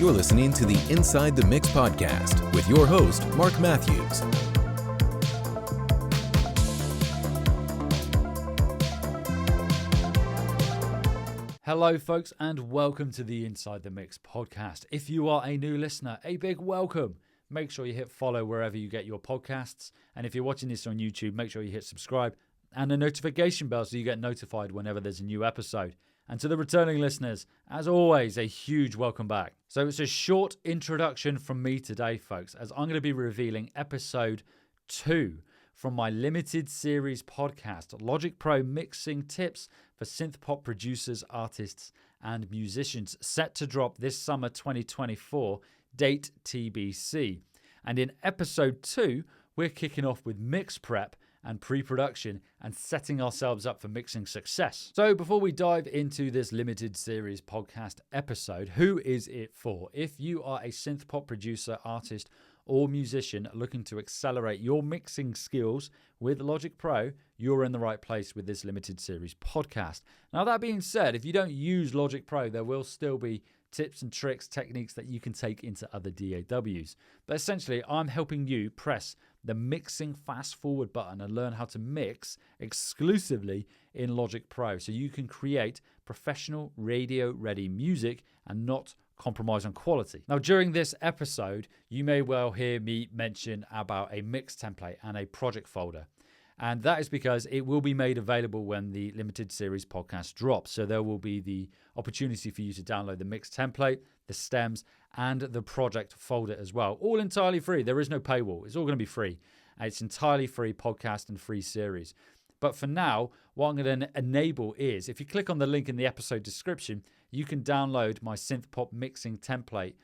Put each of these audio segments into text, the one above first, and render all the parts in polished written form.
You're listening to the Inside the Mix podcast with your host, Mark Matthews. Hello, folks, and welcome to the Inside the Mix podcast. If you are a new listener, a big welcome. Make sure you hit follow wherever you get your podcasts. And if you're watching this on YouTube, make sure you hit subscribe and the notification bell so you get notified whenever there's a new episode. And to the returning listeners, as always, a huge welcome back. So it's a short introduction from me today, folks, as I'm going to be revealing episode 2 from my limited series podcast, Logic Pro Mixing Tips for Synthpop Producers, Artists, and Musicians, set to drop this summer 2024, date TBC. And in episode 2, we're kicking off with mix prep and pre-production and setting ourselves up for mixing success. So before we dive into this limited series podcast episode, who is it for? If you are a synthpop producer, artist, or musician looking to accelerate your mixing skills with Logic Pro, you're in the right place with this limited series podcast. Now, that being said, if you don't use Logic Pro, there will still be tips and tricks, techniques that you can take into other DAWs. But essentially, I'm helping you press the mixing fast forward button and learn how to mix exclusively in Logic Pro so you can create professional radio ready music and not compromise on quality. Now, during this episode, you may well hear me mention about a mix template and a project folder. And that is because it will be made available when the limited series podcast drops. So there will be the opportunity for you to download the mix template, the stems, and the project folder as well. All entirely free. There is no paywall. It's all going to be free. And it's entirely free podcast and free series. But for now, what I'm going to enable is, if you click on the link in the episode description, you can download my synthpop mixing template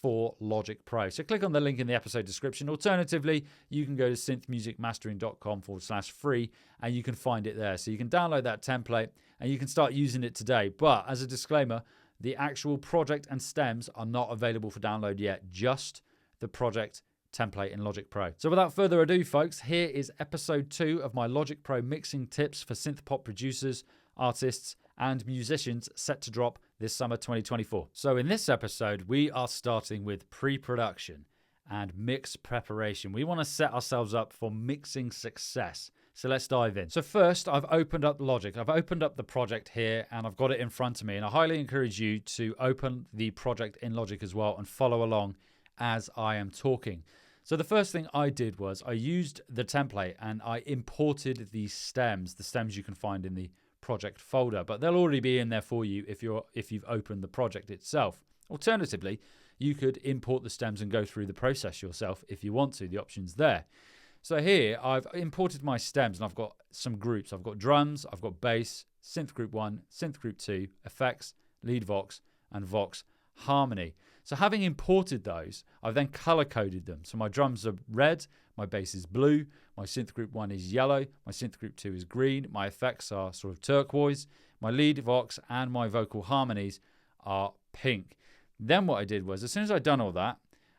for Logic Pro. So click on the link in the episode description. Alternatively, you can go to synthmusicmastering.com/free and you can find it there. So you can download that template and you can start using it today. But as a disclaimer, the actual project and stems are not available for download yet, just the project template in Logic Pro. So without further ado, folks, here is episode 2 of my Logic Pro mixing tips for synthpop producers, artists, and musicians, set to drop this summer 2024. So in this episode, we are starting with pre-production and mix preparation. We want to set ourselves up for mixing success. So let's dive in. So first, I've opened up Logic. I've opened up the project here and I've got it in front of me. And I highly encourage you to open the project in Logic as well and follow along as I am talking. So the first thing I did was I used the template and I imported the stems you can find in the project folder, but they'll already be in there for you if you've opened the project itself. Alternatively, you could import the stems and go through the process yourself if you want to. The option's there. So here I've imported my stems and I've got some groups. I've got drums, I've got bass, synth group 1, synth group 2, effects, lead vox, and vox harmony. So having imported those, I've then color coded them. So my drums are red, my bass is blue, my synth group 1 is yellow, my synth group 2 is green, my effects are sort of turquoise, my lead vox and my vocal harmonies are pink. Then what I did was, as soon as I'd done all that,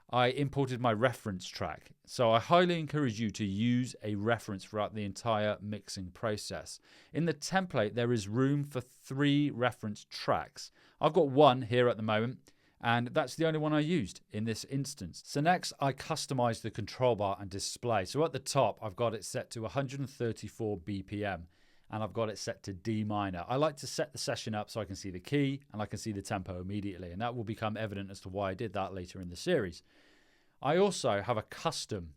I imported my reference track. So I highly encourage you to use a reference throughout the entire mixing process. In the template, there is room for 3 reference tracks. I've got 1 here at the moment, and that's the only one I used in this instance. So next, I customized the control bar and display. So at the top, I've got it set to 134 BPM, and I've got it set to D minor. I like to set the session up so I can see the key and I can see the tempo immediately, and that will become evident as to why I did that later in the series. I also have a custom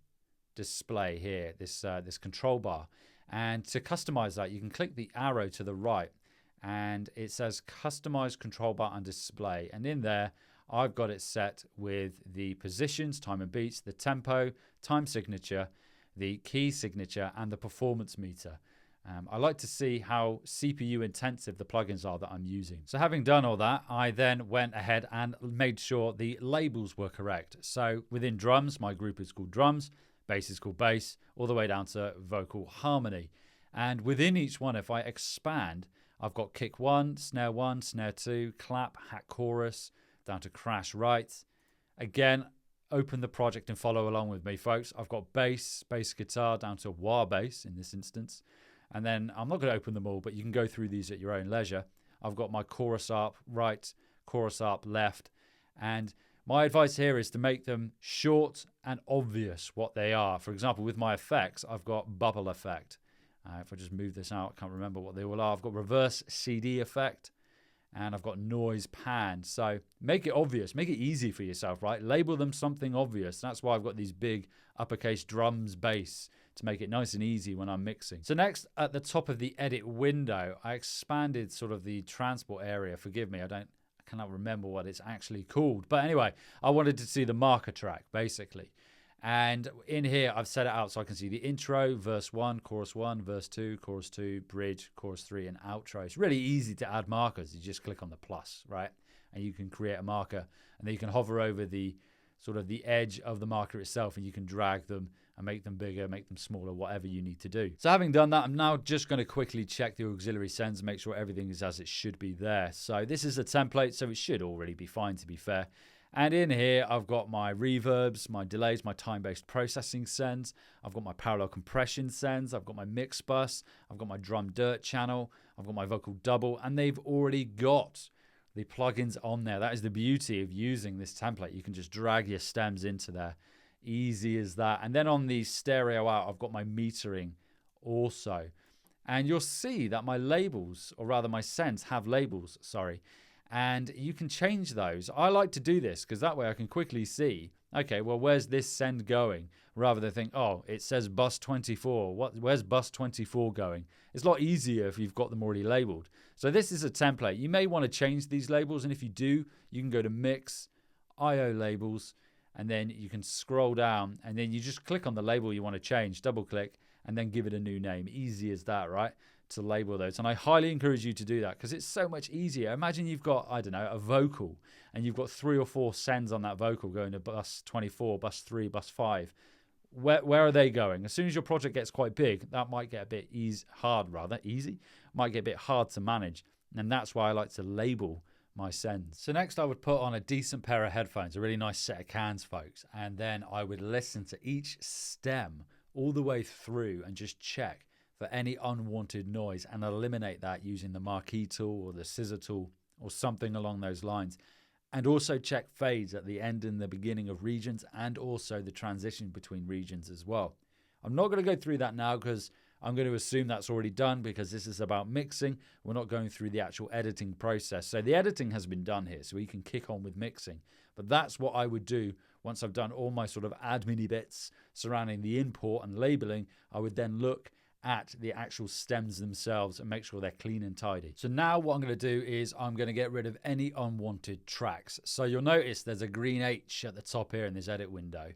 display here, this control bar, and to customize that, you can click the arrow to the right, and it says Customize Control Bar and Display, and in there, I've got it set with the positions, time and beats, the tempo, time signature, the key signature, and the performance meter. I like to see how CPU intensive the plugins are that I'm using. So having done all that, I then went ahead and made sure the labels were correct. So within drums, my group is called drums, bass is called bass, all the way down to vocal harmony. And within each one, if I expand, I've got kick 1, snare 2, clap, hat chorus, down to crash right. Again, open the project and follow along with me, folks. I've got bass guitar down to wah bass in this instance. And then I'm not going to open them all, but you can go through these at your own leisure. I've got my chorus up right, chorus up left, and My advice here is to make them short and obvious what they are. For example, with my effects, I've got bubble effect. If I just move this out, I can't remember what they all are. I've got reverse CD effect, and I've got noise pan. So make it obvious, make it easy for yourself, right? Label them something obvious. That's why I've got these big uppercase drums bass to make it nice and easy when I'm mixing. So next, at the top of the edit window, I expanded sort of the transport area. Forgive me, I cannot remember what it's actually called. But anyway, I wanted to see the marker track, basically. And in here, I've set it out so I can see the intro, verse 1, verse 2, chorus 2, bridge, chorus 3, and outro. It's really easy to add markers. You just click on the plus, right? And you can create a marker. And then you can hover over the sort of the edge of the marker itself, and you can drag them and make them bigger, make them smaller, whatever you need to do. So having done that, I'm now just going to quickly check the auxiliary sends and make sure everything is as it should be there. So this is a template, so it should already be fine, to be fair. And in here, I've got my reverbs, my delays, my time-based processing sends. I've got my parallel compression sends. I've got my mix bus. I've got my drum dirt channel. I've got my vocal double. And they've already got the plugins on there. That is the beauty of using this template. You can just drag your stems into there. Easy as that. And then on the stereo out, I've got my metering also. And you'll see that my labels, or rather my sends, have labels, sorry. And you can change those. I like to do this because that way I can quickly see, okay, well, where's this send going? Rather than think, oh, it says bus 24. Where's bus 24 going? It's a lot easier if you've got them already labeled. So this is a template. You may want to change these labels. And if you do, you can go to Mix, IO Labels, and then you can scroll down. And then you just click on the label you want to change, double click, and then give it a new name. Easy as that, right? To label those. And I highly encourage you to do that because it's so much easier. Imagine you've got, I don't know, a vocal and you've got 3 or 4 sends on that vocal going to bus 24, bus 3, bus 5. Where are they going? As soon as your project gets quite big, that might get a bit might get a bit hard to manage. And that's why I like to label my sends. So next I would put on a decent pair of headphones, a really nice set of cans, folks. And then I would listen to each stem all the way through and just check for any unwanted noise and eliminate that using the marquee tool or the scissor tool or something along those lines. And also check fades at the end and the beginning of regions and also the transition between regions as well. I'm not going to go through that now because I'm going to assume that's already done because this is about mixing. We're not going through the actual editing process. So the editing has been done here, so we can kick on with mixing. But that's what I would do once I've done all my sort of admin bits surrounding the import and labeling. I would then look at the actual stems themselves and make sure they're clean and tidy. So now what I'm going to do is I'm going to get rid of any unwanted tracks. So you'll notice there's a green H at the top here in this edit window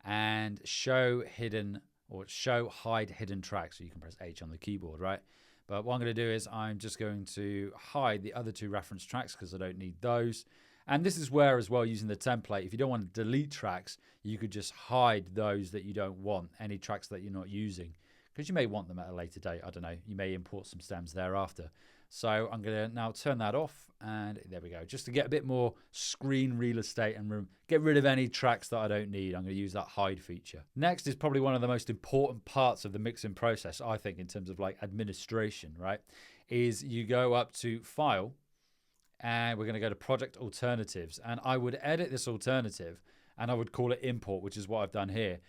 and show hide hidden tracks. So you can press H on the keyboard, right? But what I'm going to do is I'm just going to hide the other 2 reference tracks because I don't need those. And this is where as well, using the template, if you don't want to delete tracks, you could just hide those that you don't want, any tracks that you're not using. Because you may want them at a later date. I don't know. You may import some stems thereafter. So I'm going to now turn that off. And there we go. Just to get a bit more screen real estate and get rid of any tracks that I don't need. I'm going to use that hide feature. Next is probably one of the most important parts of the mixing process, I think, in terms of like administration, right? Is you go up to File and we're going to go to Project Alternatives. And I would edit this alternative and I would call it Import, which is what I've done here.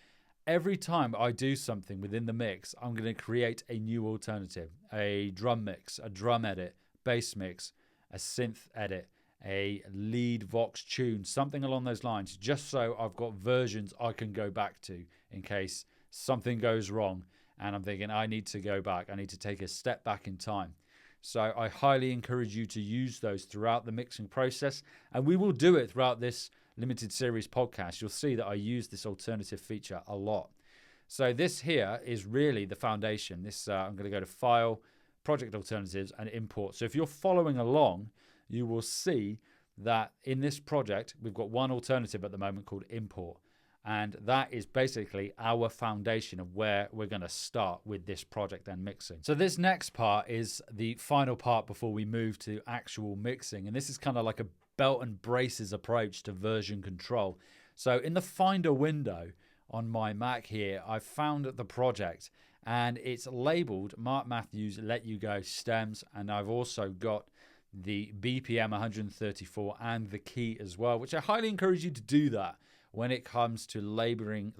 Every time I do something within the mix, I'm going to create a new alternative, a drum mix, a drum edit, bass mix, a synth edit, a lead vox tune, something along those lines, just so I've got versions I can go back to in case something goes wrong and I'm thinking I need to go back. I need to take a step back in time. So I highly encourage you to use those throughout the mixing process, and we will do it throughout this limited series podcast. You'll see that I use this alternative feature a lot. So this here is really the foundation. This I'm going to go to File, Project Alternatives, and Import. So if you're following along, you will see that in this project, we've got one alternative at the moment called Import. And that is basically our foundation of where we're going to start with this project and mixing. So this next part is the final part before we move to actual mixing. And this is kind of like a belt and braces approach to version control. So in the Finder window on my Mac here, I've found the project and it's labeled Mark Matthews Let You Go Stems. And I've also got the BPM 134 and the key as well, which I highly encourage you to do that when it comes to labeling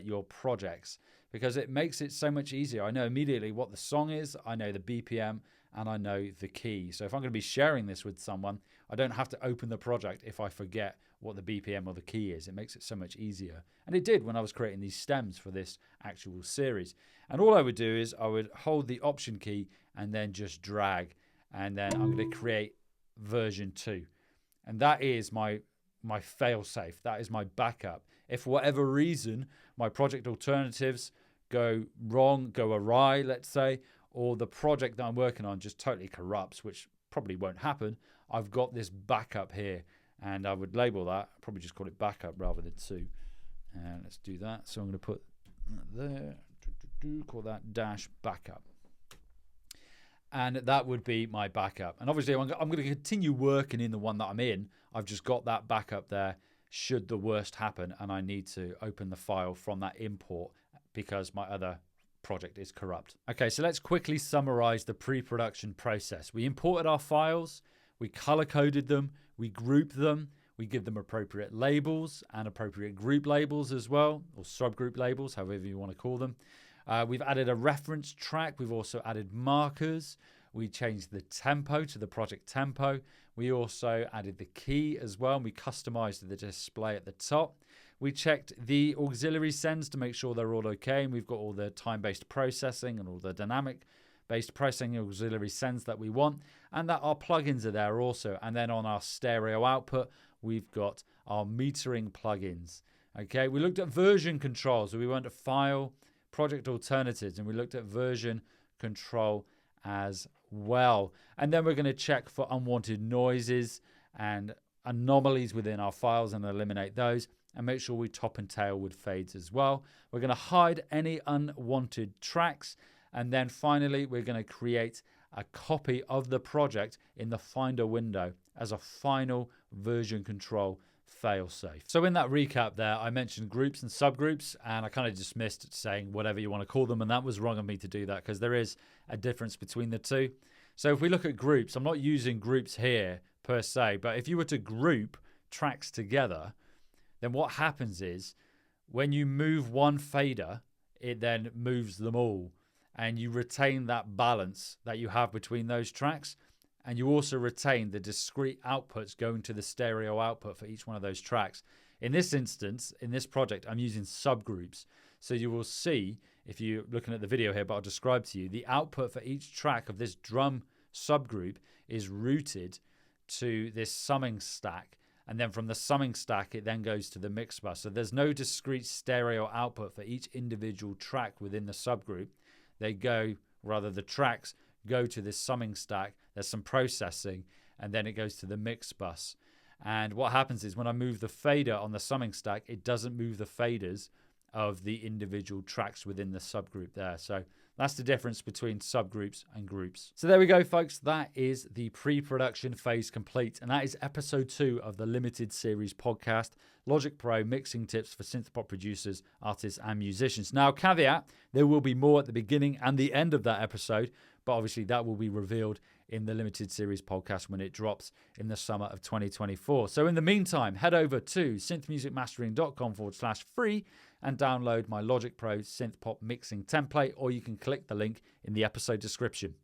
your projects, because it makes it so much easier. I know immediately what the song is, I know the BPM, and I know the key. So if I'm going to be sharing this with someone, I don't have to open the project if I forget what the BPM or the key is. It makes it so much easier. And it did when I was creating these stems for this actual series. And all I would do is I would hold the Option key and then just drag. And then I'm going to create version 2. And that is my fail-safe. That is my backup. If for whatever reason my project alternatives go wrong, go awry, let's say, or the project that I'm working on just totally corrupts, which probably won't happen, I've got this backup here. And I would label that, probably just call it backup rather than 2. And let's do that. So I'm going to put that there, call that dash backup. And that would be my backup. And obviously I'm going to continue working in the one that I'm in. I've just got that backup there should the worst happen and I need to open the file from that import because my other project is corrupt. Okay, so let's quickly summarize the pre-production process. We imported our files, we color-coded them, we grouped them, we give them appropriate labels and appropriate group labels as well, or subgroup labels, however you want to call them. We've added a reference track. We've also added markers. We changed the tempo to the project tempo. We also added the key as well, and we customized the display at the top. We checked the auxiliary sends to make sure they're all okay, and we've got all the time-based processing and all the dynamic-based processing auxiliary sends that we want, and that our plugins are there also. And then on our stereo output, we've got our metering plugins. Okay, we looked at version control, so we went to File, Project Alternatives, and we looked at version control as well. And then we're going to check for unwanted noises and anomalies within our files and eliminate those, and make sure we top and tail with fades as well. We're going to hide any unwanted tracks, and then finally we're going to create a copy of the project in the Finder window as a final version control failsafe. So in that recap there, I mentioned groups and subgroups, and I kind of dismissed saying whatever you want to call them, and that was wrong of me to do that because there is a difference between the two. So if we look at groups, I'm not using groups here per se, but if you were to group tracks together, then what happens is when you move one fader, it then moves them all, and you retain that balance that you have between those tracks. And you also retain the discrete outputs going to the stereo output for each one of those tracks. In this instance, in this project, I'm using subgroups. So you will see, if you're looking at the video here, but I'll describe to you, the output for each track of this drum subgroup is routed to this summing stack. And then from the summing stack, it then goes to the mix bus. So there's no discrete stereo output for each individual track within the subgroup. The tracks go to this summing stack. There's some processing, and then it goes to the mix bus. And what happens is when I move the fader on the summing stack, it doesn't move the faders of the individual tracks within the subgroup there. So that's the difference between subgroups and groups. So there we go, folks. That is the pre-production phase complete. And that is episode 2 of the limited series podcast, Logic Pro mixing tips for synthpop producers, artists, and musicians. Now, caveat, there will be more at the beginning and the end of that episode, but obviously that will be revealed in the limited series podcast when it drops in the summer of 2024. So in the meantime, head over to synthmusicmastering.com/free and download my Logic Pro synthpop mixing template, or you can click the link in the episode description.